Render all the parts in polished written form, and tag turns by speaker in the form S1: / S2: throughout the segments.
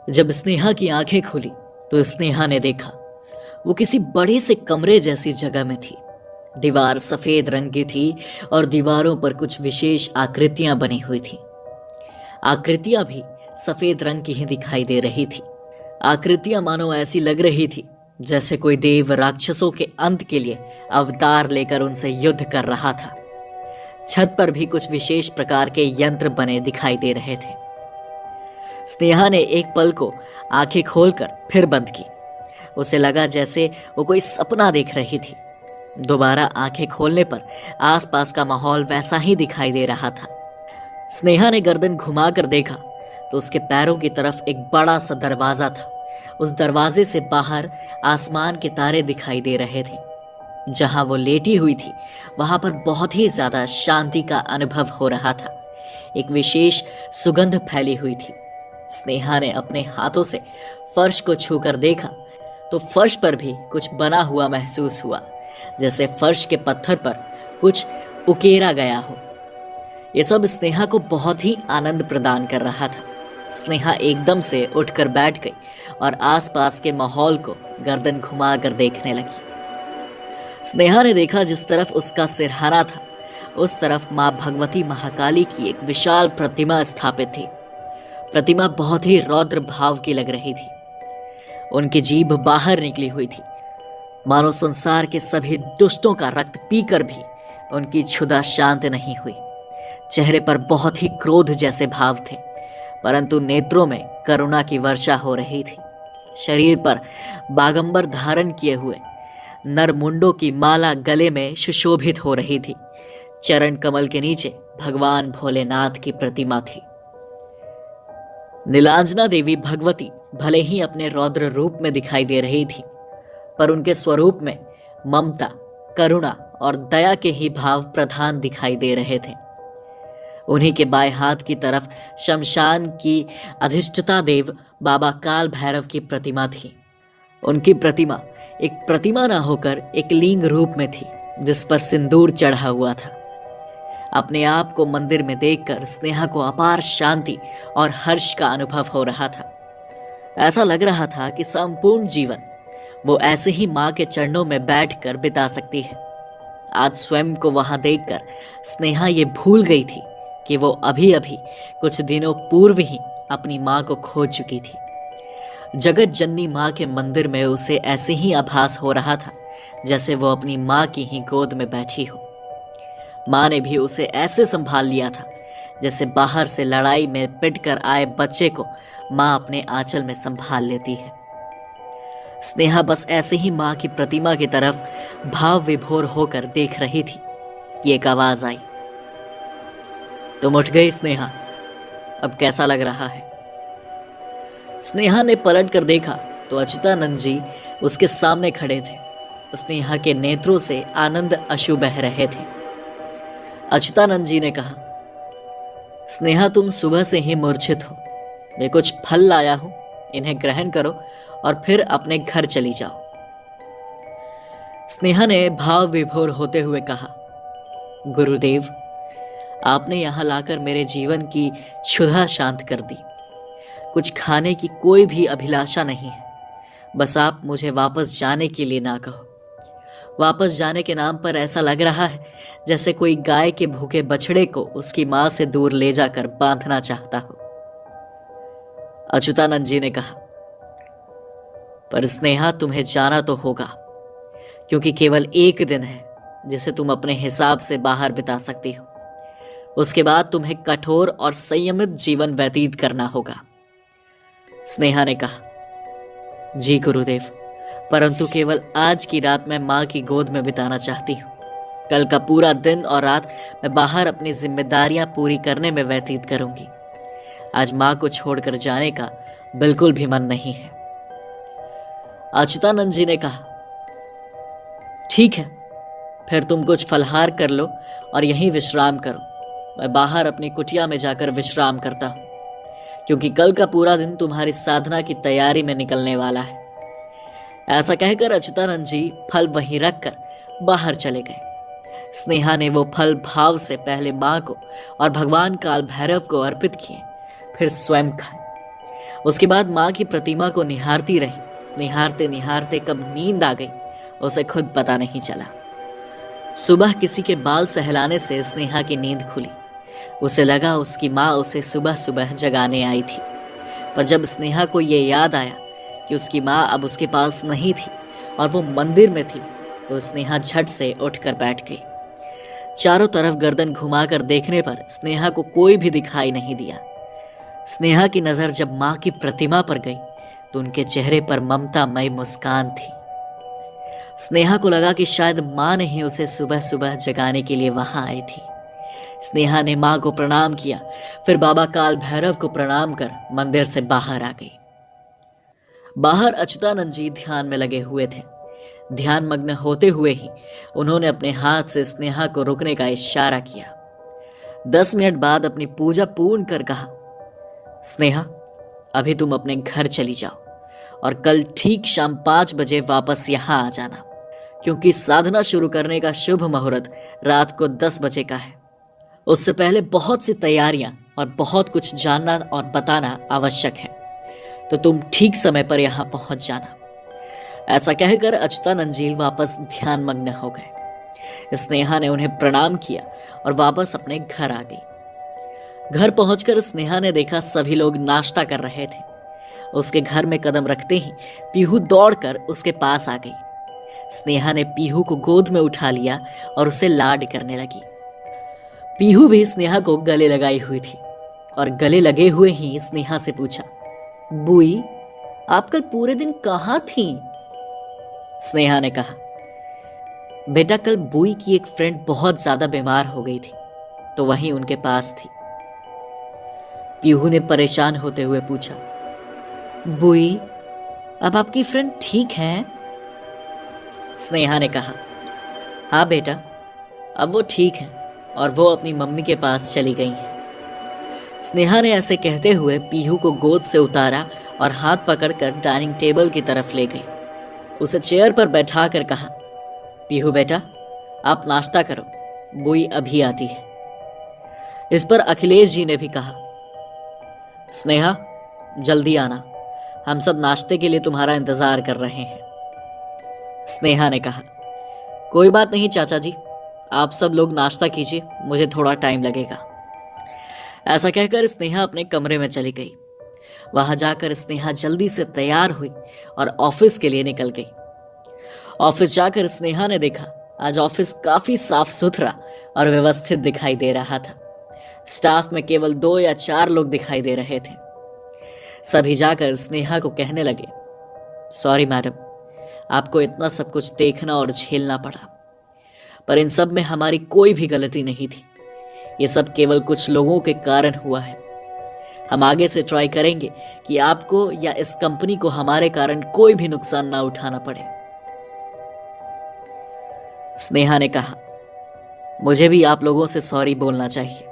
S1: जब स्नेहा की आंखें खुली तो स्नेहा ने देखा वो किसी बड़े से कमरे जैसी जगह में थी। दीवार सफेद रंग की थी और दीवारों पर कुछ विशेष आकृतियां बनी हुई थी। आकृतियां भी सफेद रंग की ही दिखाई दे रही थी। आकृतियां मानो ऐसी लग रही थी जैसे कोई देव राक्षसों के अंत के लिए अवतार लेकर उनसे युद्ध कर रहा था। छत पर भी कुछ विशेष प्रकार के यंत्र बने दिखाई दे रहे थे। स्नेहा ने एक पल को आंखें खोलकर फिर बंद की। उसे लगा जैसे वो कोई सपना देख रही थी। दोबारा आंखें खोलने पर आसपास का माहौल वैसा ही दिखाई दे रहा था। स्नेहा ने गर्दन घुमाकर देखा तो उसके पैरों की तरफ एक बड़ा सा दरवाजा था। उस दरवाजे से बाहर आसमान के तारे दिखाई दे रहे थे। जहां वो लेटी हुई थी वहां पर बहुत ही ज्यादा शांति का अनुभव हो रहा था। एक विशेष सुगंध फैली हुई थी। स्नेहा ने अपने हाथों से फर्श को छूकर देखा तो फर्श पर भी कुछ बना हुआ महसूस हुआ, जैसे फर्श के पत्थर पर कुछ उकेरा गया हो। ये सब स्नेहा को बहुत ही आनंद प्रदान कर रहा था। स्नेहा एकदम से उठकर बैठ गई और आसपास के माहौल को गर्दन घुमाकर देखने लगी। स्नेहा ने देखा जिस तरफ उसका सिरहाना था उस तरफ मां भगवती महाकाली की एक विशाल प्रतिमा स्थापित थी। प्रतिमा बहुत ही रौद्र भाव की लग रही थी। उनकी जीभ बाहर निकली हुई थी, मानो संसार के सभी दुष्टों का रक्त पीकर भी उनकी क्षुधा शांत नहीं हुई। चेहरे पर बहुत ही क्रोध जैसे भाव थे, परंतु नेत्रों में करुणा की वर्षा हो रही थी। शरीर पर बागंबर धारण किए हुए नरमुंडों की माला गले में सुशोभित हो रही थी। चरण कमल के नीचे भगवान भोलेनाथ की प्रतिमा थी। नीलांजना देवी भगवती भले ही अपने रौद्र रूप में दिखाई दे रही थी, पर उनके स्वरूप में ममता, करुणा और दया के ही भाव प्रधान दिखाई दे रहे थे। उन्हीं के बाएं हाथ की तरफ शमशान की अधिष्ठता देव बाबा काल भैरव की प्रतिमा थी। उनकी प्रतिमा एक प्रतिमा ना होकर एक लिंग रूप में थी, जिस पर सिंदूर चढ़ा हुआ था। अपने आप को मंदिर में देखकर स्नेहा को अपार शांति और हर्ष का अनुभव हो रहा था। ऐसा लग रहा था कि संपूर्ण जीवन वो ऐसे ही मां के चरणों में बैठकर बिता सकती है। आज स्वयं को वहां देखकर स्नेहा ये भूल गई थी कि वो अभी अभी कुछ दिनों पूर्व ही अपनी मां को खो चुकी थी। जगत जननी मां के मंदिर में उसे ऐसे ही आभास हो रहा था जैसे वो अपनी मां की ही गोद में बैठी हो। मां ने भी उसे ऐसे संभाल लिया था जैसे बाहर से लड़ाई में पिटकर आए बच्चे को मां अपने आंचल में संभाल लेती है। स्नेहा बस ऐसे ही मां की प्रतिमा की तरफ भाव विभोर होकर देख रही थी कि एक आवाज आई, तुम उठ गई स्नेहा, अब कैसा लग रहा है? स्नेहा ने पलट कर देखा तो अच्युतानंद जी उसके सामने खड़े थे। स्नेहा के नेत्रों से आनंद अश्रु बह रहे थे। अच्युतानंद जी ने कहा, स्नेहा तुम सुबह से ही मूर्छित हो। मैं कुछ फल लाया हूं, इन्हें ग्रहण करो और फिर अपने घर चली जाओ। स्नेहा ने भाव विभोर होते हुए कहा, गुरुदेव, आपने यहां लाकर मेरे जीवन की क्षुधा शांत कर दी। कुछ खाने की कोई भी अभिलाषा नहीं है, बस आप मुझे वापस जाने के लिए ना कहो। वापस जाने के नाम पर ऐसा लग रहा है जैसे कोई गाय के भूखे बछड़े को उसकी मां से दूर ले जाकर बांधना चाहता हो। अच्युतानंद जी ने कहा, पर स्नेहा तुम्हें जाना तो होगा, क्योंकि केवल एक दिन है जिसे तुम अपने हिसाब से बाहर बिता सकती हो। उसके बाद तुम्हें कठोर और संयमित जीवन व्यतीत करना होगा। स्नेहा ने कहा, जी गुरुदेव, परंतु केवल आज की रात मैं मां की गोद में बिताना चाहती हूँ। कल का पूरा दिन और रात मैं बाहर अपनी जिम्मेदारियां पूरी करने में व्यतीत करूंगी। आज मां को छोड़कर जाने का बिल्कुल भी मन नहीं है। अच्युतानंद जी ने कहा, ठीक है, फिर तुम कुछ फलहार कर लो और यहीं विश्राम करो। मैं बाहर अपनी कुटिया में जाकर विश्राम करता हूं, क्योंकि कल का पूरा दिन तुम्हारी साधना की तैयारी में निकलने वाला है। ऐसा कहकर अच्युतानंद जी फल वहीं रखकर बाहर चले गए। स्नेहा ने वो फल भाव से पहले मां को और भगवान काल भैरव को अर्पित किए, फिर स्वयं खाए। उसके बाद माँ की प्रतिमा को निहारती रही। निहारते निहारते कब नींद आ गई उसे खुद पता नहीं चला। सुबह किसी के बाल सहलाने से स्नेहा की नींद खुली। उसे लगा उसकी माँ उसे सुबह सुबह जगाने आई थी। पर जब स्नेहा को ये याद आया कि उसकी माँ अब उसके पास नहीं थी और वो मंदिर में थी, तो स्नेहा झट से उठकर बैठ गई। चारों तरफ गर्दन घुमाकर देखने पर स्नेहा को कोई भी दिखाई नहीं दिया। स्नेहा की नजर जब माँ की प्रतिमा पर गई तो उनके चेहरे पर ममतामयी मुस्कान थी। स्नेहा को लगा कि शायद माँ ने ही उसे सुबह सुबह जगाने के लिए वहां आई थी। स्नेहा ने माँ को प्रणाम किया, फिर बाबा काल भैरव को प्रणाम कर मंदिर से बाहर आ गई। बाहर अच्युतानंद जी ध्यान में लगे हुए थे। ध्यान मग्न होते हुए ही उन्होंने अपने हाथ से स्नेहा को रुकने का इशारा किया। 10 मिनट बाद अपनी पूजा पूर्ण कर कहा, स्नेहा अभी तुम अपने घर चली जाओ और कल ठीक शाम 5 बजे वापस यहां आ जाना, क्योंकि साधना शुरू करने का शुभ मुहूर्त रात को 10 बजे का है। उससे पहले बहुत सी तैयारियां और बहुत कुछ जानना और बताना आवश्यक है, तो तुम ठीक समय पर यहां पहुंच जाना। ऐसा कहकर अच्युतानंद जी वापस ध्यान मग्न हो गए। स्नेहा ने उन्हें प्रणाम किया और वापस अपने घर आ गई। घर पहुंचकर स्नेहा ने देखा सभी लोग नाश्ता कर रहे थे। उसके घर में कदम रखते ही पीहू दौड़कर उसके पास आ गई। स्नेहा ने पीहू को गोद में उठा लिया और उसे लाड करने लगी। पीहू भी स्नेहा को गले लगाई हुई थी और गले लगे हुए ही स्नेहा से पूछा, बुई आप कल पूरे दिन कहां थी? स्नेहा ने कहा, बेटा कल बुई की एक फ्रेंड बहुत ज्यादा बीमार हो गई थी, तो वहीं उनके पास थी। पीहू ने परेशान होते हुए पूछा, बुई अब आपकी फ्रेंड ठीक है? स्नेहा ने कहा, हाँ बेटा अब वो ठीक है और वो अपनी मम्मी के पास चली गई है। स्नेहा ने ऐसे कहते हुए पीहू को गोद से उतारा और हाथ पकड़कर डाइनिंग टेबल की तरफ ले गई। उसे चेयर पर बैठा कर कहा, पीहू बेटा आप नाश्ता करो, बुई अभी आती है। इस पर अखिलेश जी ने भी कहा, स्नेहा जल्दी आना, हम सब नाश्ते के लिए तुम्हारा इंतजार कर रहे हैं। स्नेहा ने कहा, कोई बात नहीं चाचा जी, आप सब लोग नाश्ता कीजिए, मुझे थोड़ा टाइम लगेगा। ऐसा कहकर स्नेहा अपने कमरे में चली गई। वहां जाकर स्नेहा जल्दी से तैयार हुई और ऑफिस के लिए निकल गई। ऑफिस जाकर स्नेहा ने देखा आज ऑफिस काफी साफ सुथरा और व्यवस्थित दिखाई दे रहा था। स्टाफ में केवल 2 या 4 लोग दिखाई दे रहे थे। सभी जाकर स्नेहा को कहने लगे, सॉरी मैडम, आपको इतना सब कुछ देखना और झेलना पड़ा, पर इन सब में हमारी कोई भी गलती नहीं थी। ये सब केवल कुछ लोगों के कारण हुआ है। हम आगे से ट्राई करेंगे कि आपको या इस कंपनी को हमारे कारण कोई भी नुकसान ना उठाना पड़े। स्नेहा ने कहा, मुझे भी आप लोगों से सॉरी बोलना चाहिए,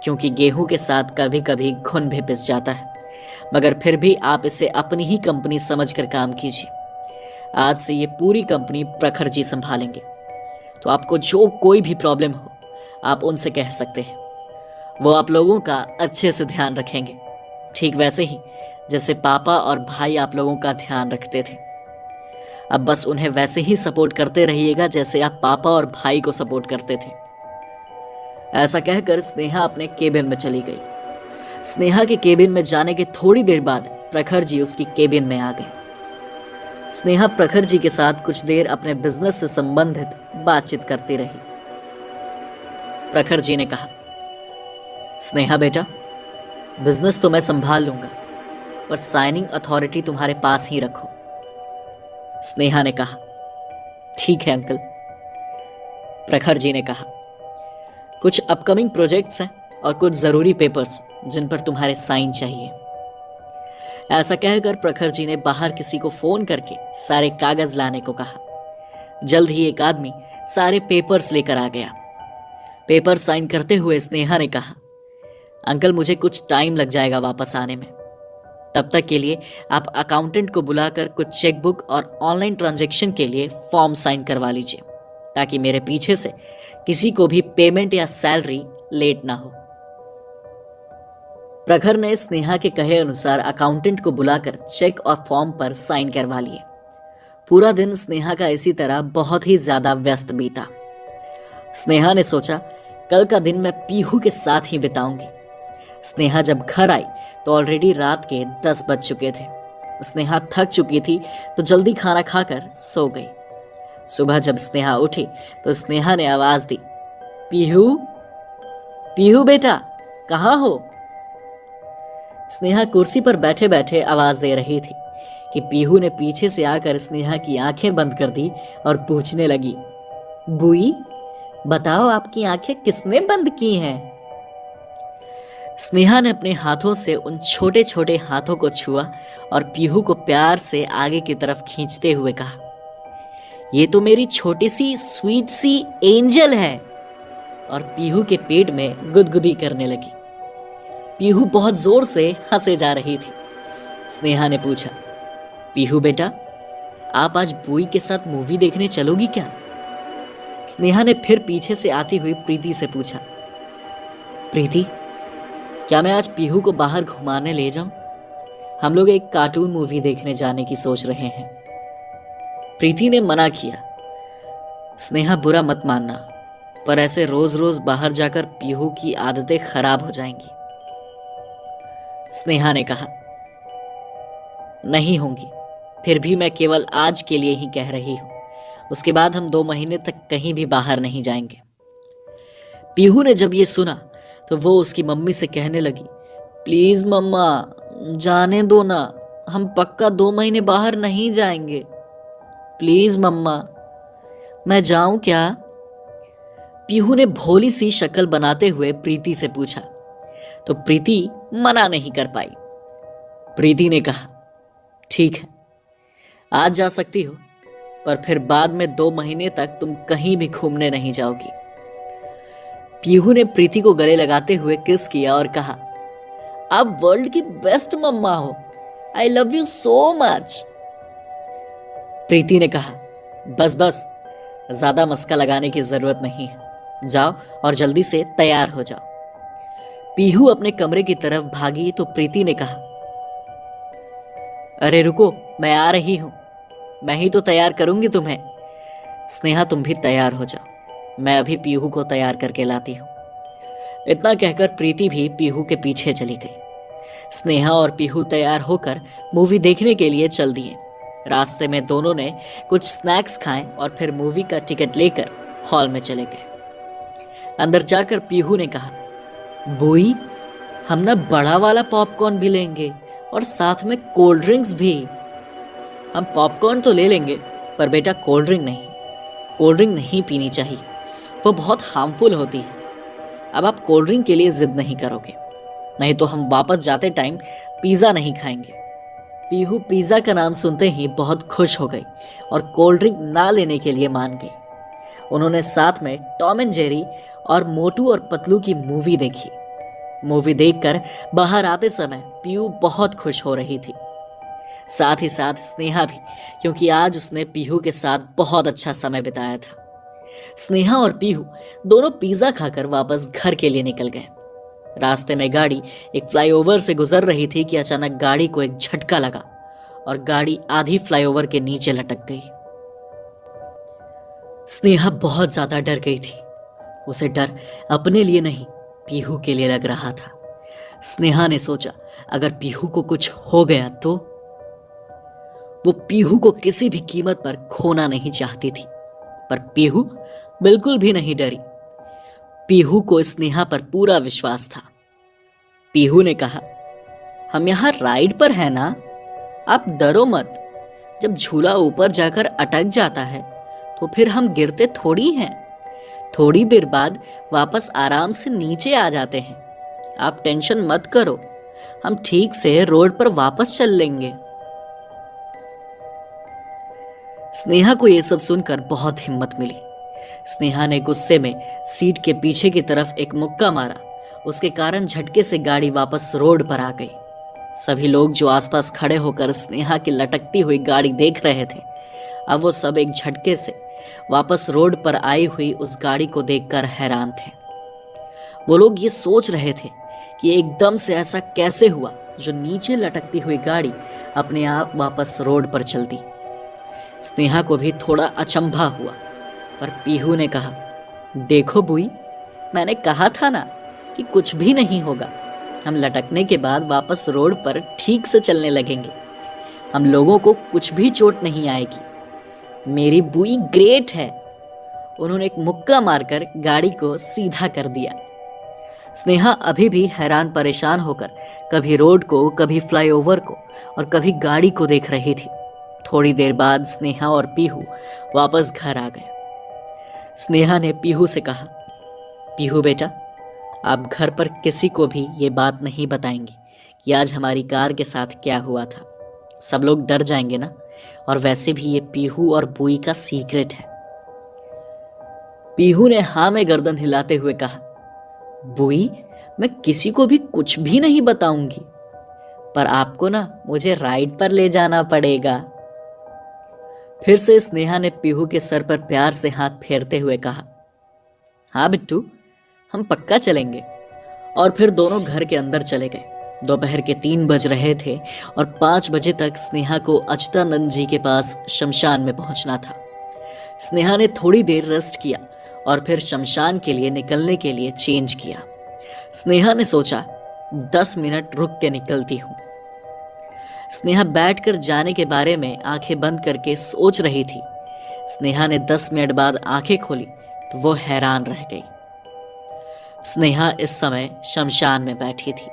S1: क्योंकि गेहूं के साथ कभी कभी घुन भी पिस जाता है, मगर फिर भी आप इसे अपनी ही कंपनी समझकर काम कीजिए। आज से ये पूरी कंपनी प्रखर जी संभालेंगे, तो आपको जो कोई भी प्रॉब्लम हो आप उनसे कह सकते हैं। वो आप लोगों का अच्छे से ध्यान रखेंगे, ठीक वैसे ही जैसे पापा और भाई आप लोगों का ध्यान रखते थे। अब बस उन्हें वैसे ही सपोर्ट करते रहिएगा जैसे आप पापा और भाई को सपोर्ट करते थे। ऐसा कहकर स्नेहा अपने केबिन में चली गई। स्नेहा के केबिन में जाने के थोड़ी देर बाद प्रखर जी उसकी केबिन में आ गए। स्नेहा प्रखर जी के साथ कुछ देर अपने बिजनेस से संबंधित बातचीत करती रही। प्रखर जी ने कहा, स्नेहा बेटा, बिजनेस तो मैं संभाल लूंगा, पर साइनिंग अथॉरिटी तुम्हारे पास ही रखो। स्नेहा ने कहा, ठीक है अंकल। प्रखर जी ने कहा, कुछ अपकमिंग प्रोजेक्ट्स हैं और कुछ जरूरी पेपर्स जिन पर तुम्हारे साइन चाहिए। ऐसा कहकर प्रखर जी ने बाहर किसी को फोन करके सारे कागज लाने को कहा। जल्द ही एक आदमी सारे पेपर्स लेकर आ गया। पेपर साइन करते हुए स्नेहा ने कहा, अंकल मुझे कुछ टाइम लग जाएगा वापस आने में, तब तक के लिए आप अकाउंटेंट को बुलाकर कुछ चेकबुक और ऑनलाइन ट्रांजैक्शन के लिए फॉर्म साइन करवा लीजिए, ताकि मेरे पीछे से किसी को भी पेमेंट या सैलरी लेट ना हो। प्रखर ने स्नेहा के कहे अनुसार अकाउंटेंट को बुलाकर चेक और फॉर्म पर साइन करवा लिए। पूरा दिन स्नेहा का इसी तरह बहुत ही ज्यादा व्यस्त बीता। स्नेहा ने सोचा कल का दिन मैं पीहू के साथ ही बिताऊंगी। स्नेहा जब घर आई तो ऑलरेडी रात के 10 बज चुके थे। स्नेहा थक चुकी थी तो जल्दी खाना खाकर सो गई। सुबह जब स्नेहा उठी तो स्नेहा ने आवाज दी, पीहू, पीहू बेटा कहाँ हो? स्नेहा कुर्सी पर बैठे बैठे आवाज दे रही थी कि पीहू ने पीछे से आकर स्नेहा की आंखें बंद कर दी और पूछने लगी, बुई बताओ आपकी आंखें किसने बंद की हैं? स्नेहा ने अपने हाथों से उन छोटे छोटे हाथों को छुआ और पीहू को प्यार से आगे की तरफ खींचते हुए कहा, ये तो मेरी छोटी सी स्वीट सी एंजल है। और पीहू के पेट में गुदगुदी करने लगी। पीहू बहुत जोर से हंसे जा रही थी। स्नेहा ने पूछा, पीहू बेटा आप आज बुई के साथ मूवी देखने चलोगी क्या? स्नेहा ने फिर पीछे से आती हुई प्रीति से पूछा, प्रीति क्या मैं आज पीहू को बाहर घुमाने ले जाऊं? हम लोग एक कार्टून मूवी देखने जाने की सोच रहे हैं। प्रीति ने मना किया, स्नेहा बुरा मत मानना, पर ऐसे रोज रोज बाहर जाकर पीहू की आदतें खराब हो जाएंगी। स्नेहा ने कहा, नहीं होंगी, फिर भी मैं केवल आज के लिए ही कह रही हूं। उसके बाद हम 2 महीने तक कहीं भी बाहर नहीं जाएंगे। पीहू ने जब ये सुना तो वो उसकी मम्मी से कहने लगी, प्लीज मम्मा जाने दो ना, हम पक्का 2 महीने बाहर नहीं जाएंगे। प्लीज मम्मा। मैं जाऊं क्या? पीहू ने भोली सी शक्ल बनाते हुए प्रीति से पूछा तो प्रीति मना नहीं कर पाई। प्रीति ने कहा, ठीक है आज जा सकती हो, पर फिर बाद में 2 महीने तक तुम कहीं भी घूमने नहीं जाओगी। पीहू ने प्रीति को गले लगाते हुए किस किया और कहा, आप वर्ल्ड की बेस्ट मम्मा हो, I love you so much. Preeti ने कहा, बस बस ज्यादा मस्का लगाने की जरूरत नहीं है, जाओ और जल्दी से तैयार हो जाओ। पीहू अपने कमरे की तरफ भागी तो प्रीति ने कहा, अरे रुको मैं आ रही हूं, मैं ही तो तैयार करूंगी तुम्हें। स्नेहा तुम भी तैयार हो जाओ, मैं अभी पीहू को तैयार करके लाती हूं। इतना कहकर प्रीति भी पीहू के पीछे चली गई। स्नेहा और पीहू तैयार होकर मूवी देखने के लिए चल दिए। रास्ते में दोनों ने कुछ स्नैक्स खाए और फिर मूवी का टिकट लेकर हॉल में चले गए। अंदर जाकर पीहू ने कहा, बुई हम ना बड़ा वाला पॉपकॉर्न भी लेंगे और साथ में कोल्ड ड्रिंक्स भी। हम पॉपकॉर्न तो ले लेंगे पर बेटा कोल्ड ड्रिंक नहीं, कोल्ड ड्रिंक नहीं पीनी चाहिए, वो बहुत हार्मफुल होती है। अब आप कोल्ड ड्रिंक के लिए जिद नहीं करोगे, नहीं तो हम वापस जाते टाइम पिज़्ज़ा नहीं खाएंगे। पीहू पिज़्ज़ा का नाम सुनते ही बहुत खुश हो गई और कोल्ड ड्रिंक ना लेने के लिए मान गई। उन्होंने साथ में टॉम एंड जेरी और मोटू और पतलू की मूवी देखी। मूवी देखकर बाहर आते समय पीहू बहुत खुश हो रही थी, साथ ही साथ स्नेहा भी, क्योंकि आज उसने पीहू के साथ बहुत अच्छा समय बिताया था। स्नेहा और पीहू दोनों पिज़्ज़ा खाकर वापस घर के लिए निकल गए। रास्ते में गाड़ी एक फ्लाईओवर से गुजर रही थी कि अचानक गाड़ी को एक झटका लगा और गाड़ी आधी फ्लाईओवर के नीचे लटक गई। स्नेहा बहुत ज्यादा डर गई थी। उसे डर अपने लिए नहीं, पीहू के लिए लग रहा था। स्नेहा ने सोचा अगर पीहू को कुछ हो गया तो। वो पीहू को किसी भी कीमत पर खोना नहीं चाहती थी, पर पीहू बिल्कुल भी नहीं डरी। पीहू को स्नेहा पर पूरा विश्वास था। पीहू ने कहा, हम यहां राइड पर है ना, आप डरो मत। जब झूला ऊपर जाकर अटक जाता है तो फिर हम गिरते थोड़ी हैं, थोड़ी देर बाद वापस आराम से नीचे आ जाते हैं। आप टेंशन मत करो, हम ठीक से रोड पर वापस चल लेंगे। स्नेहा को यह सब सुनकर बहुत हिम्मत मिली। स्नेहा ने गुस्से में सीट के पीछे की तरफ एक मुक्का मारा। उसके कारण झटके से गाड़ी वापस रोड पर आ गई। सभी लोग जो आसपास खड़े होकर स्नेहा की लटकती हुई गाड़ी देख रहे थे, अब वो सब एक झटके से वापस रोड पर आई हुई उस गाड़ी को देखकर हैरान थे। वो लोग ये सोच रहे थे कि कि एकदम से ऐसा कैसे हुआ जो नीचे लटकती हुई गाड़ी अपने आप वापस रोड पर चल दी। स्नेहा को भी थोड़ा अचंभा हुआ, पर पीहू ने कहा, देखो बुई, मैंने कहा था ना कि कुछ भी नहीं होगा। हम लटकने के बाद वापस रोड पर ठीक से चलने लगेंगे। हम लोगों को कुछ भी चोट नहीं आएगी। मेरी बुई ग्रेट है। उन्होंने एक मुक्का मारकर गाड़ी को सीधा कर दिया। स्नेहा अभी भी हैरान परेशान होकर कभी रोड को, कभी फ्लाईओवर को और कभी गाड़ी को देख रही थी। थोड़ी देर बाद स्नेहा और पीहू वापस घर आ गए। स्नेहा ने पीहू से कहा, पीहू बेटा, आप घर पर किसी को भी ये बात नहीं बताएंगे कि आज हमारी कार के साथ क्या हुआ था। सब लोग डर जाएंगे ना, और वैसे भी ये पीहू और बुई का सीक्रेट है। पीहू ने हाँ में गर्दन हिलाते हुए कहा, बुई, मैं किसी को भी कुछ भी नहीं बताऊंगी, पर आपको ना मुझे राइड पर ले जाना पड़ेगा। फिर से स्नेहा ने पीहू के सर पर प्यार से हाथ फेरते हुए कहा, हाँ बिट्टू, हम पक्का चलेंगे। और फिर दोनों घर के अंदर चले गए। दोपहर के 3 बज रहे थे और 5 बजे तक स्नेहा को अच्युतानंद जी के पास शमशान में पहुंचना था। स्नेहा ने थोड़ी देर रेस्ट किया और फिर शमशान के लिए निकलने के लिए चेंज किया। स्नेहा ने सोचा, 10 मिनट रुक के निकलती हूं। स्नेहा बैठकर जाने के बारे में आंखें बंद करके सोच रही थी। स्नेहा ने 10 मिनट बाद आंखें खोली तो वो हैरान रह गई। स्नेहा इस समय शमशान में बैठी थी।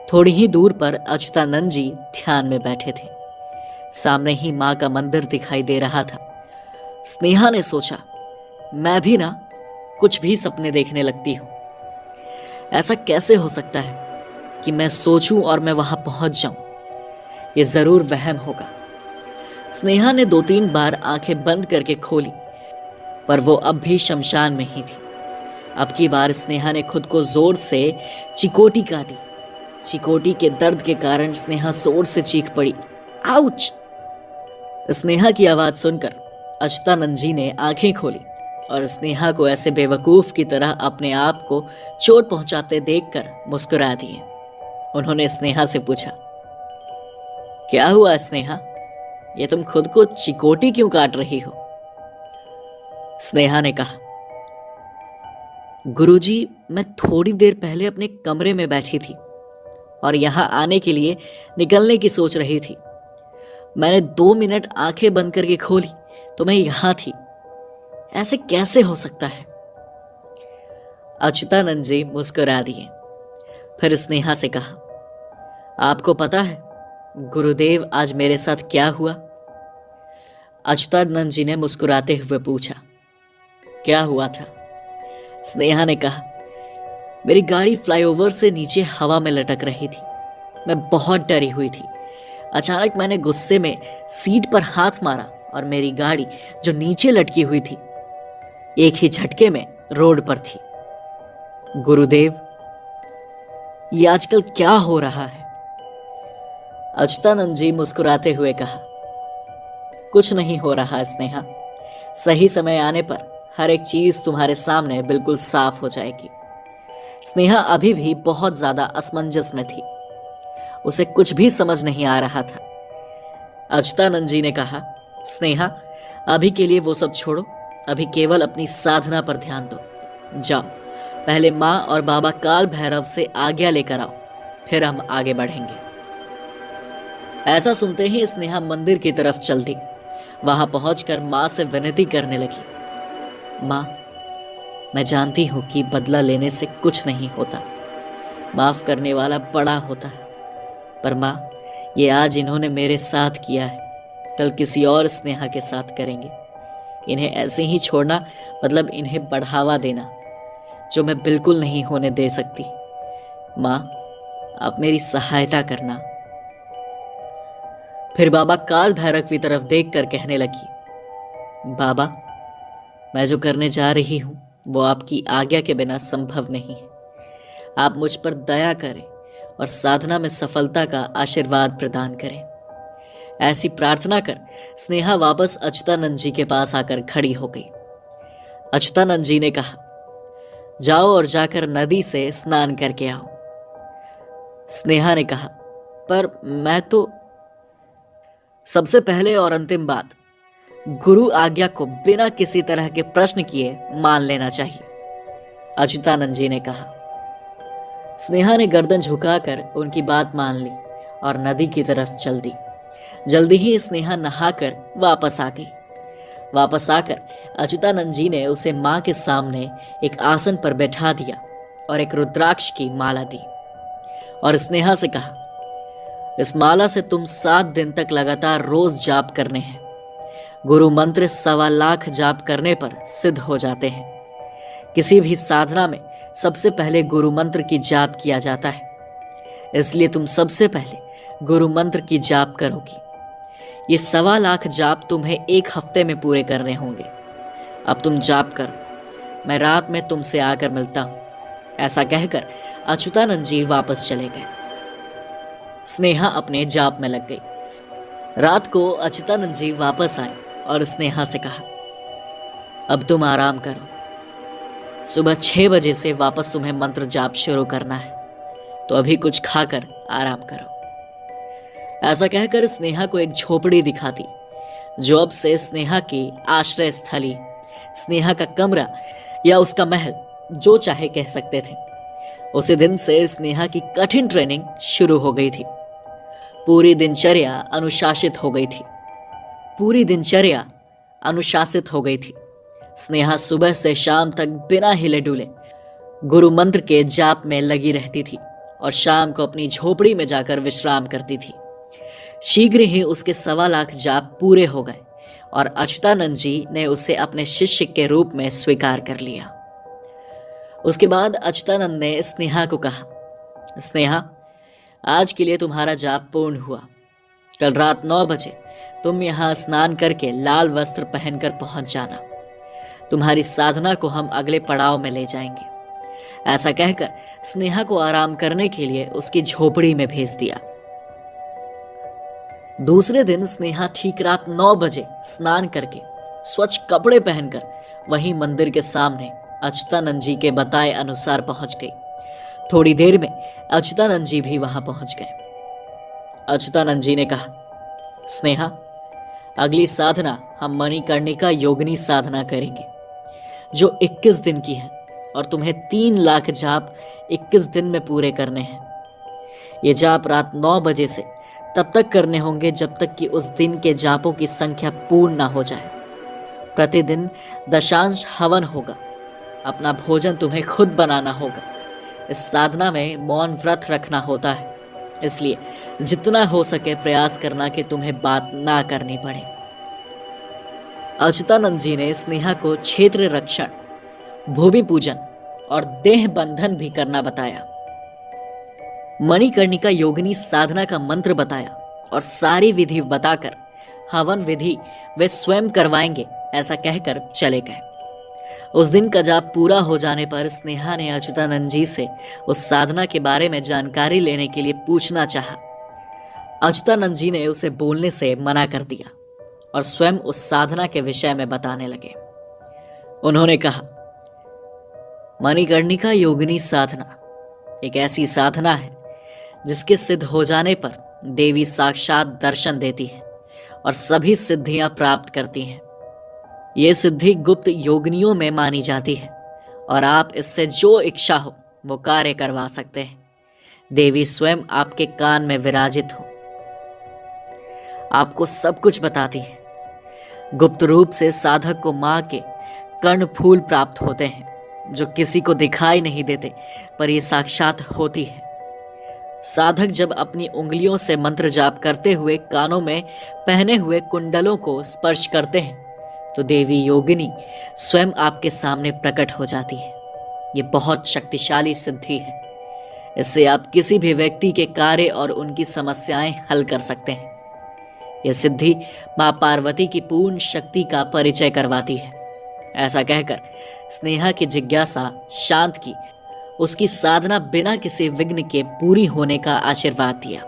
S1: थोड़ी ही दूर पर अच्युतानंद जी ध्यान में बैठे थे। सामने ही माँ का मंदिर दिखाई दे रहा था। स्नेहा ने सोचा, मैं भी ना कुछ भी सपने देखने लगती हूँ। ऐसा कैसे हो सकता है कि मैं सोचूं और मैं वहां पहुंच जाऊं? ये जरूर वहम होगा। स्नेहा ने 2-3 बार आंखें बंद करके खोली, पर वो अब भी शमशान में ही थी। अब की बार स्नेहा ने खुद को जोर से चिकोटी काटी। चिकोटी के दर्द के कारण स्नेहा जोर से चीख पड़ी, आउच! स्नेहा की आवाज सुनकर अच्युतानंद जी ने आंखें खोली और स्नेहा को ऐसे बेवकूफ की तरह अपने आप को चोट पहुंचाते देखकर मुस्कुरा दिए। उन्होंने स्नेहा से पूछा, क्या हुआ स्नेहा, ये तुम खुद को चिकोटी क्यों काट रही हो? स्नेहा ने कहा, गुरुजी, मैं थोड़ी देर पहले अपने कमरे में बैठी थी और यहां आने के लिए निकलने की सोच रही थी। मैंने 2 मिनट आंखें बंद करके खोली तो मैं यहां थी। ऐसे कैसे हो सकता है? अच्युतानंद जी मुस्कुरा दिए। फिर स्नेहा से कहा, आपको पता है गुरुदेव आज मेरे साथ क्या हुआ? अच्युतानंद जी ने मुस्कुराते हुए पूछा, क्या हुआ था? स्नेहा ने कहा, मेरी गाड़ी फ्लाईओवर से नीचे हवा में लटक रही थी। मैं बहुत डरी हुई थी। अचानक मैंने गुस्से में सीट पर हाथ मारा और मेरी गाड़ी जो नीचे लटकी हुई थी एक ही झटके में रोड पर थी। गुरुदेव, ये आजकल क्या हो रहा है? अच्युतानंद जी मुस्कुराते हुए कहा, कुछ नहीं हो रहा स्नेहा। सही समय आने पर हर एक चीज तुम्हारे सामने बिल्कुल साफ हो जाएगी। स्नेहा अभी भी बहुत ज्यादा असमंजस में थी। उसे कुछ भी समझ नहीं आ रहा था। अच्युतानंद जी ने कहा, स्नेहा, अभी के लिए वो सब छोड़ो। अभी केवल अपनी साधना पर ध्यान दो। जाओ, पहले माँ और बाबा काल भैरव से आज्ञा लेकर आओ, फिर हम आगे बढ़ेंगे। ऐसा सुनते ही स्नेहा मंदिर की तरफ चल दी। वहां पहुंचकर माँ से विनती करने लगी, माँ, मैं जानती हूं कि बदला लेने से कुछ नहीं होता, माफ करने वाला बड़ा होता है, पर माँ, ये आज इन्होंने मेरे साथ किया है, कल किसी और स्नेहा के साथ करेंगे। इन्हें ऐसे ही छोड़ना मतलब इन्हें बढ़ावा देना, जो मैं बिल्कुल नहीं होने दे सकती। माँ, आप मेरी सहायता करना। फिर बाबा काल भैरव की तरफ देखकर कहने लगी, बाबा, मैं जो करने जा रही हूं वो आपकी आज्ञा के बिना संभव नहीं है। आप मुझ पर दया करें और साधना में सफलता का आशीर्वाद प्रदान करें। ऐसी प्रार्थना कर स्नेहा वापस अच्युतानंद जी के पास आकर खड़ी हो गई। अच्युतानंद जी ने कहा, जाओ और जाकर नदी से स्नान करके आओ। स्नेहा ने कहा, पर मैं तो। सबसे पहले और अंतिम बात, गुरु आज्ञा को बिना किसी तरह के प्रश्न किए मान लेना चाहिए, अच्युतानंद जी ने कहा। स्नेहा ने गर्दन झुकाकर उनकी बात मान ली और नदी की तरफ चल दी। जल्दी ही स्नेहा नहाकर वापस आ गई। वापस आकर अच्युतानंद जी ने उसे मां के सामने एक आसन पर बैठा दिया और एक रुद्राक्ष की माला दी और स्नेहा से कहा, इस माला से तुम 7 दिन तक लगातार रोज जाप करने हैं। गुरु मंत्र 1.25 लाख जाप करने पर सिद्ध हो जाते हैं। किसी भी साधना में सबसे पहले गुरु मंत्र की जाप किया जाता है, इसलिए तुम सबसे पहले गुरु मंत्र की जाप करोगी। ये 1.25 लाख जाप तुम्हें 1 हफ्ते में पूरे करने होंगे। अब तुम जाप करो, मैं रात में तुमसे आकर मिलता हूं। ऐसा कहकर अच्युतानंद जी वापस चले गए। स्नेहा अपने जाप में लग गई। रात को अच्युतानंद जी वापस आए और स्नेहा से कहा, अब तुम आराम करो। सुबह 6 बजे से वापस तुम्हें मंत्र जाप शुरू करना है, तो अभी कुछ खाकर आराम करो। ऐसा कहकर स्नेहा को एक झोपड़ी दिखाती, जो अब से स्नेहा की आश्रय स्थली, स्नेहा का कमरा या उसका महल, जो चाहे कह सकते थे। उसी दिन से स्नेहा की कठिन ट्रेनिंग शुरू हो गई थी। पूरी दिनचर्या अनुशासित हो गई थी। स्नेहा सुबह से शाम तक बिना हिले डुले गुरु मंत्र के जाप में लगी रहती थी और शाम को अपनी झोपड़ी में जाकर विश्राम करती थी। शीघ्र ही उसके 1.25 लाख जाप पूरे हो गए और अच्युतानंद जी ने उसे अपने शिष्य के रूप में स्वीकार कर लिया। उसके बाद अच्युतानंद ने स्नेहा को कहा, स्नेहा, आज के लिए तुम्हारा जाप पूर्ण हुआ। कल रात 9 बजे तुम यहाँ स्नान करके लाल वस्त्र पहनकर पहुंच जाना। तुम्हारी साधना को हम अगले पड़ाव में ले जाएंगे। ऐसा कहकर स्नेहा को आराम करने के लिए उसकी झोपड़ी में भेज दिया। दूसरे दिन स्नेहा ठीक रात 9 बजे स्नान करके स्वच्छ कपड़े पहनकर वहीं मंदिर के सामने अच्युतानंद जी के बताए अनुसार पहुंच गई। थोड़ी देर में अच्युतानंद जी भी वहां पहुंच गए। अच्युतानंद जी ने कहा, स्नेहा, अगली साधना हम मणिकर्णिका योगिनी साधना करेंगे, जो 21 दिन की है और तुम्हें 3 लाख जाप 21 दिन में पूरे करने हैं। ये जाप रात 9 बजे से तब तक करने होंगे जब तक कि उस दिन के जापों की संख्या पूर्ण ना हो जाए। प्रतिदिन दशांश हवन होगा। अपना भोजन तुम्हें खुद बनाना होगा। इस साधना में मौन व्रत रखना होता है, इसलिए जितना हो सके प्रयास करना कि तुम्हें बात ना करनी पड़े। अच्युतानंद जी ने स्नेहा को क्षेत्र रक्षण, भूमि पूजन और देह बंधन भी करना बताया। मणिकर्णिका योगिनी साधना का मंत्र बताया और सारी विधि बताकर हवन विधि वे स्वयं करवाएंगे ऐसा कहकर चले गए। उस दिन का जाप पूरा हो जाने पर स्नेहा ने अच्युतानंद जी से उस साधना के बारे में जानकारी लेने के लिए पूछना चाहा। अच्युतानंद जी ने उसे बोलने से मना कर दिया और स्वयं उस साधना के विषय में बताने लगे। उन्होंने कहा, मणिकर्णिका योगिनी साधना एक ऐसी साधना है जिसके सिद्ध हो जाने पर देवी साक्षात दर्शन देती है और सभी सिद्धियां प्राप्त करती हैं। ये सिद्धि गुप्त योगिनियों में मानी जाती है और आप इससे जो इच्छा हो वो कार्य करवा सकते हैं। देवी स्वयं आपके कान में विराजित हो, आपको सब कुछ बताती है। गुप्त रूप से साधक को मां के कर्ण फूल प्राप्त होते हैं, जो किसी को दिखाई नहीं देते पर ये साक्षात होती है। साधक जब अपनी उंगलियों से मंत्र जाप करते हुए कानों में पहने हुए कुंडलों को स्पर्श करते हैं तो देवी योगिनी स्वयं आपके सामने प्रकट हो जाती है। ये बहुत शक्तिशाली सिद्धि है। इससे आप किसी भी व्यक्ति के कार्य और उनकी समस्याएं हल कर सकते हैं। यह सिद्धि मां पार्वती की पूर्ण शक्ति का परिचय करवाती है। ऐसा कहकर स्नेहा की जिज्ञासा शांत की, उसकी साधना बिना किसी विघ्न के पूरी होने का आशीर्वाद दिया।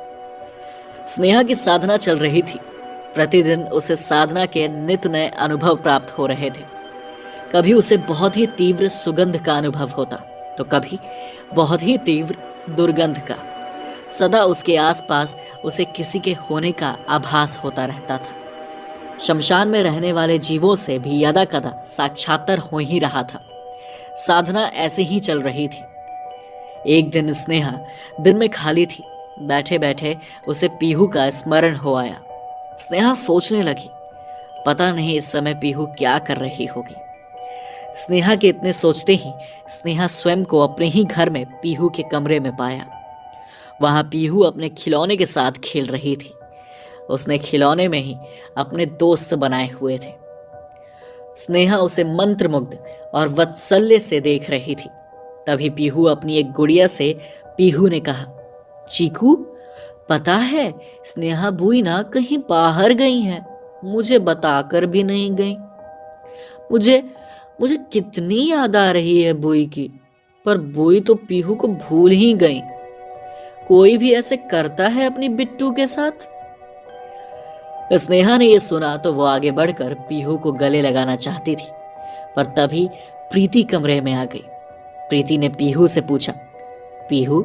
S1: स्नेहा की साधना चल रही थी। प्रतिदिन उसे साधना के नित्य नए अनुभव प्राप्त हो रहे थे। कभी उसे बहुत ही तीव्र सुगंध का अनुभव होता तो कभी बहुत ही तीव्र दुर्गंध का। सदा उसके आसपास उसे किसी के होने का आभास होता रहता था। शमशान में रहने वाले जीवों से भी यदा कदा साक्षात्कार हो ही रहा था। साधना ऐसे ही चल रही थी। एक दिन स्नेहा दिन में खाली थी। बैठे बैठे उसे पीहू का स्मरण हो आया। स्नेहा सोचने लगी, पता नहीं इस समय पीहू क्या कर रही होगी। स्नेहा के इतने सोचते ही स्नेहा स्वयं को अपने ही घर में पीहू के कमरे में पाया। वहां पीहू अपने खिलौने के साथ खेल रही थी। उसने खिलौने में ही अपने दोस्त बनाए हुए थे। स्नेहा उसे मंत्रमुग्ध और वात्सल्य से देख रही थी। तभी पीहू अपनी एक गुड़िया से पीहू ने कहा, चीकू, पता है स्नेहा बुई ना कहीं बाहर गई हैं, मुझे बताकर भी नहीं गई। मुझे मुझे कितनी याद आ रही है बुई की, पर बुई तो पीहू को भूल ही गई। कोई भी ऐसे करता है अपनी बिट्टू के साथ? स्नेहा ने यह सुना तो वो आगे बढ़कर पीहू को गले लगाना चाहती थी, पर तभी प्रीति कमरे में आ गई। प्रीति ने पीहू से पूछा, पीहू,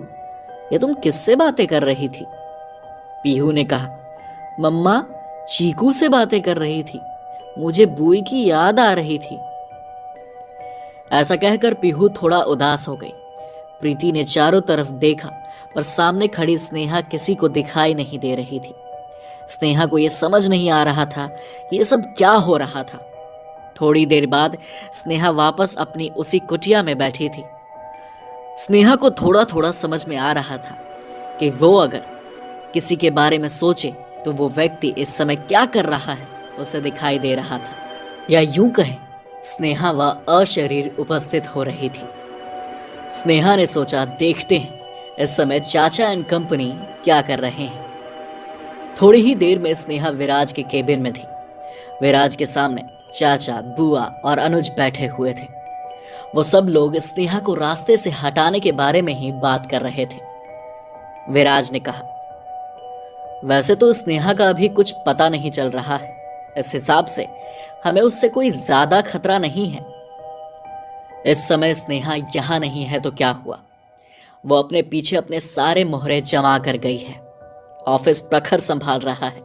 S1: ये तुम किससे बातें कर रही थी? पीहू ने कहा, मम्मा, चीकू से बातें कर रही थी, मुझे बुई की याद आ रही थी। ऐसा कहकर पीहू थोड़ा उदास हो गई। प्रीति ने चारों तरफ देखा, पर सामने खड़ी स्नेहा किसी को दिखाई नहीं दे रही थी। स्नेहा को यह समझ नहीं आ रहा था कि यह सब क्या हो रहा था। थोड़ी देर बाद स्नेहा वापस अपनी उसी कुटिया में बैठी थी। स्नेहा को थोड़ा थोड़ा समझ में आ रहा था कि वो अगर किसी के बारे में सोचे तो वो व्यक्ति इस समय क्या कर रहा है उसे दिखाई दे रहा था, या यूं कहें स्नेहा व अशरीर उपस्थित हो रही थी। स्नेहा ने सोचा, देखते हैं इस समय चाचा एंड कंपनी क्या कर रहे हैं। थोड़ी ही देर में स्नेहा विराज के केबिन में थी। विराज के सामने चाचा, बुआ और अनुज बैठे हुए थे। वो सब लोग स्नेहा को रास्ते से हटाने के बारे में ही बात कर रहे थे। विराज ने कहा, वैसे तो स्नेहा का अभी कुछ पता नहीं चल रहा है, इस हिसाब से हमें उससे कोई ज्यादा खतरा नहीं है। इस समय स्नेहा यहां नहीं है तो क्या हुआ, वो अपने पीछे अपने सारे मोहरे जमा कर गई है। ऑफिस प्रखर संभाल रहा है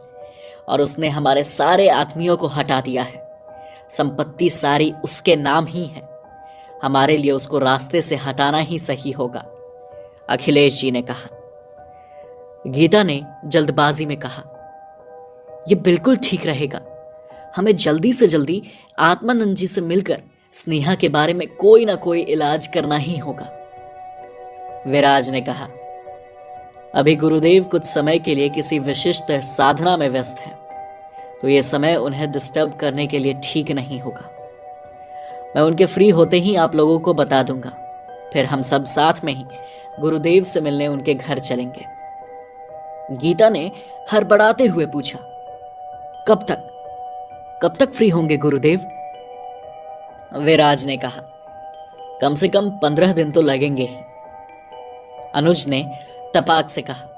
S1: और उसने हमारे सारे आदमियों को हटा दिया है। संपत्ति सारी उसके नाम ही है। हमारे लिए उसको रास्ते से हटाना ही सही होगा, अखिलेश जी ने कहा। गीता ने जल्दबाजी में कहा, यह बिल्कुल ठीक रहेगा। हमें जल्दी से जल्दी आत्मानंद जी से मिलकर स्नेहा के बारे में कोई ना कोई इलाज करना ही होगा। विराज ने कहा, अभी गुरुदेव कुछ समय के लिए किसी विशिष्ट साधना में व्यस्त हैं, तो यह समय उन्हें डिस्टर्ब करने के लिए ठीक नहीं होगा। मैं उनके फ्री होते ही आप लोगों को बता दूंगा, फिर हम सब साथ में ही गुरुदेव से मिलने उनके घर चलेंगे। गीता ने हड़बड़ाते हुए पूछा, कब तक फ्री होंगे गुरुदेव? विराज ने कहा, कम से कम 15 दिन तो लगेंगे ही। अनुज ने तपाक से कहा,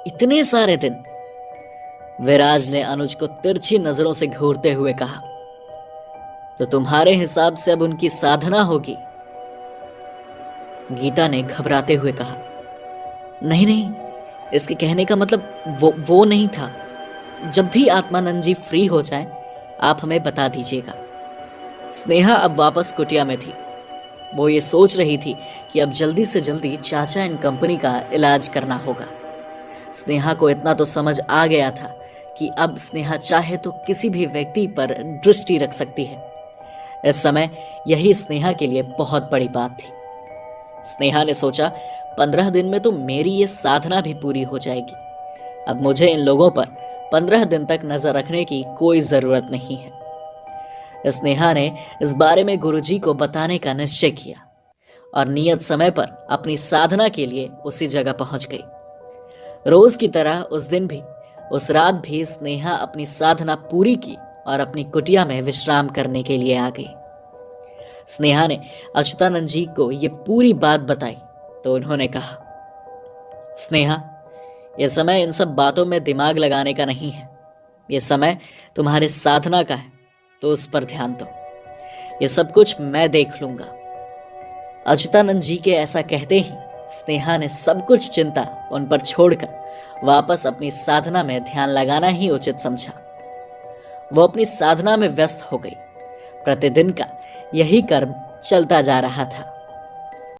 S1: इतने सारे दिन? विराज ने अनुज को तिरछी नजरों से घूरते हुए कहा, तो तुम्हारे हिसाब से अब उनकी साधना होगी? गीता ने घबराते हुए कहा, नहीं, इसके कहने का मतलब वो नहीं था। जब भी आत्मानंद जी फ्री हो जाए आप हमें बता दीजिएगा। स्नेहा अब वापस कुटिया में थी। वो ये सोच रही थी कि अब जल्दी से जल्दी चाचा एंड कंपनी का इलाज करना होगा। स्नेहा को इतना तो समझ आ गया था कि अब स्नेहा चाहे तो किसी भी व्यक्ति पर दृष्टि रख सकती है। इस समय यही स्नेहा के लिए बहुत बड़ी बात थी। स्नेहा ने सोचा, 15 दिन में तो मेरी ये साधना भी पूरी हो जाएगी। अब मुझे इन लोगों पर 15 दिन तक नजर रखने की कोई जरूरत नहीं है। स्नेहा ने इस बारे में गुरुजी को बताने का निश्चय किया और नियत समय पर अपनी साधना के लिए उसी जगह पहुंच गई। रोज की तरह उस दिन भी, उस रात भी स्नेहा अपनी साधना पूरी की और अपनी कुटिया में विश्राम करने के लिए आ गई। स्नेहा ने अच्युतानंद जी को यह पूरी बात बताई तो उन्होंने कहा, स्नेहा, यह समय इन सब बातों में दिमाग लगाने का नहीं है। यह समय तुम्हारे साधना का है, तो उस पर ध्यान दो। यह सब कुछ मैं देख लूंगा। अच्युतानंद जी के ऐसा कहते ही स्नेहा ने सब कुछ चिंता उन पर छोड़कर वापस अपनी साधना में ध्यान लगाना ही उचित समझा। वो अपनी साधना में व्यस्त हो गई। प्रतिदिन का यही कर्म चलता जा रहा था।